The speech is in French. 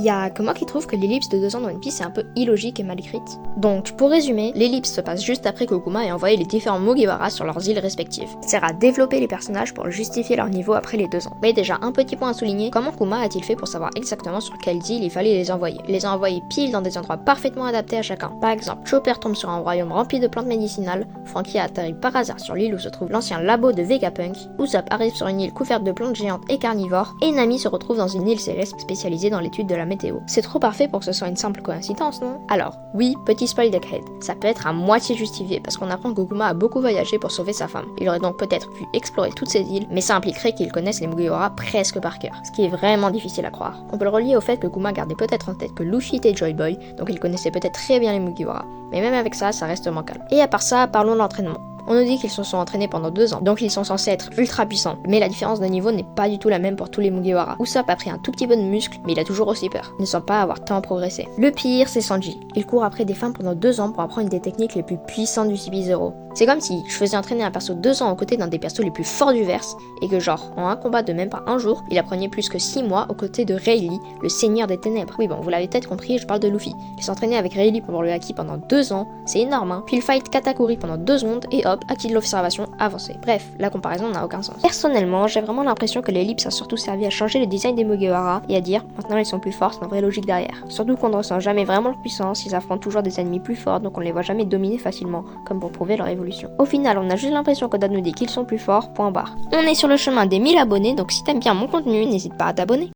y a que moi qui trouve que l'ellipse de 2 ans dans One Piece est un peu illogique et mal écrite. Donc, pour résumer, l'ellipse se passe juste après que Kuma ait envoyé les différents Mugiwara sur leurs îles respectives. Ça sert à développer les personnages pour justifier leur niveau après les 2 ans. Mais déjà, un petit point à souligner, comment Kuma a-t-il fait pour savoir exactement sur quelles îles il fallait les envoyer? Il les a envoyés pile dans des endroits parfaitement adaptés à chacun. Par exemple, Chopper tombe sur un royaume rempli de plantes médicinales, Franky atterrit par hasard sur l'île où se trouve l'ancien labo de Vegapunk, Usopp arrive sur une île couverte de plantes géantes et carnivores, et Nami se retrouve dans une île céleste spécialisée dans l'étude de la météo. C'est trop parfait pour que ce soit une simple coïncidence, non? Alors, oui, petit spoil d'Egghead, ça peut être à moitié justifié parce qu'on apprend que Kuma a beaucoup voyagé pour sauver sa femme. Il aurait donc peut-être pu explorer toutes ces îles, mais ça impliquerait qu'il connaisse les Mugiwara presque par cœur, ce qui est vraiment difficile à croire. On peut le relier au fait que Kuma gardait peut-être en tête que Luffy était Joy Boy, donc il connaissait peut-être très bien les Mugiwara, mais même avec ça reste bancal. Et à part ça, parlons de l'entraînement. On nous dit qu'ils se sont entraînés pendant 2 ans, donc ils sont censés être ultra puissants. Mais la différence de niveau n'est pas du tout la même pour tous les Mugiwara. Usopp a pris un tout petit peu de muscle, mais il a toujours aussi peur, ne semble pas avoir tant progressé. Le pire, c'est Sanji. Il court après des femmes pendant 2 ans pour apprendre une des techniques les plus puissantes du CP0. C'est comme si je faisais entraîner un perso 2 ans aux côtés d'un des persos les plus forts du verse, et que genre, en un combat de même pas un jour, il apprenait plus que 6 mois aux côtés de Rayleigh, le seigneur des ténèbres. Oui bon, vous l'avez peut-être compris, je parle de Luffy. Il s'entraînait avec Rayleigh pour le haki pendant 2 ans, c'est énorme hein. Puis il fight Katakuri pendant 2 secondes, et hop, haki de l'observation avancée. Bref, la comparaison n'a aucun sens. Personnellement, j'ai vraiment l'impression que l'ellipse a surtout servi à changer le design des Mugiwara et à dire maintenant ils sont plus forts sans vraie logique derrière. Surtout qu'on ne ressent jamais vraiment leur puissance, ils affrontent toujours des ennemis plus forts donc on les voit jamais dominer facilement, comme pour prouver leur évolution. Au final, on a juste l'impression qu'Oda nous dit qu'ils sont plus forts, point barre. On est sur le chemin des 1000 abonnés, donc si t'aimes bien mon contenu, n'hésite pas à t'abonner.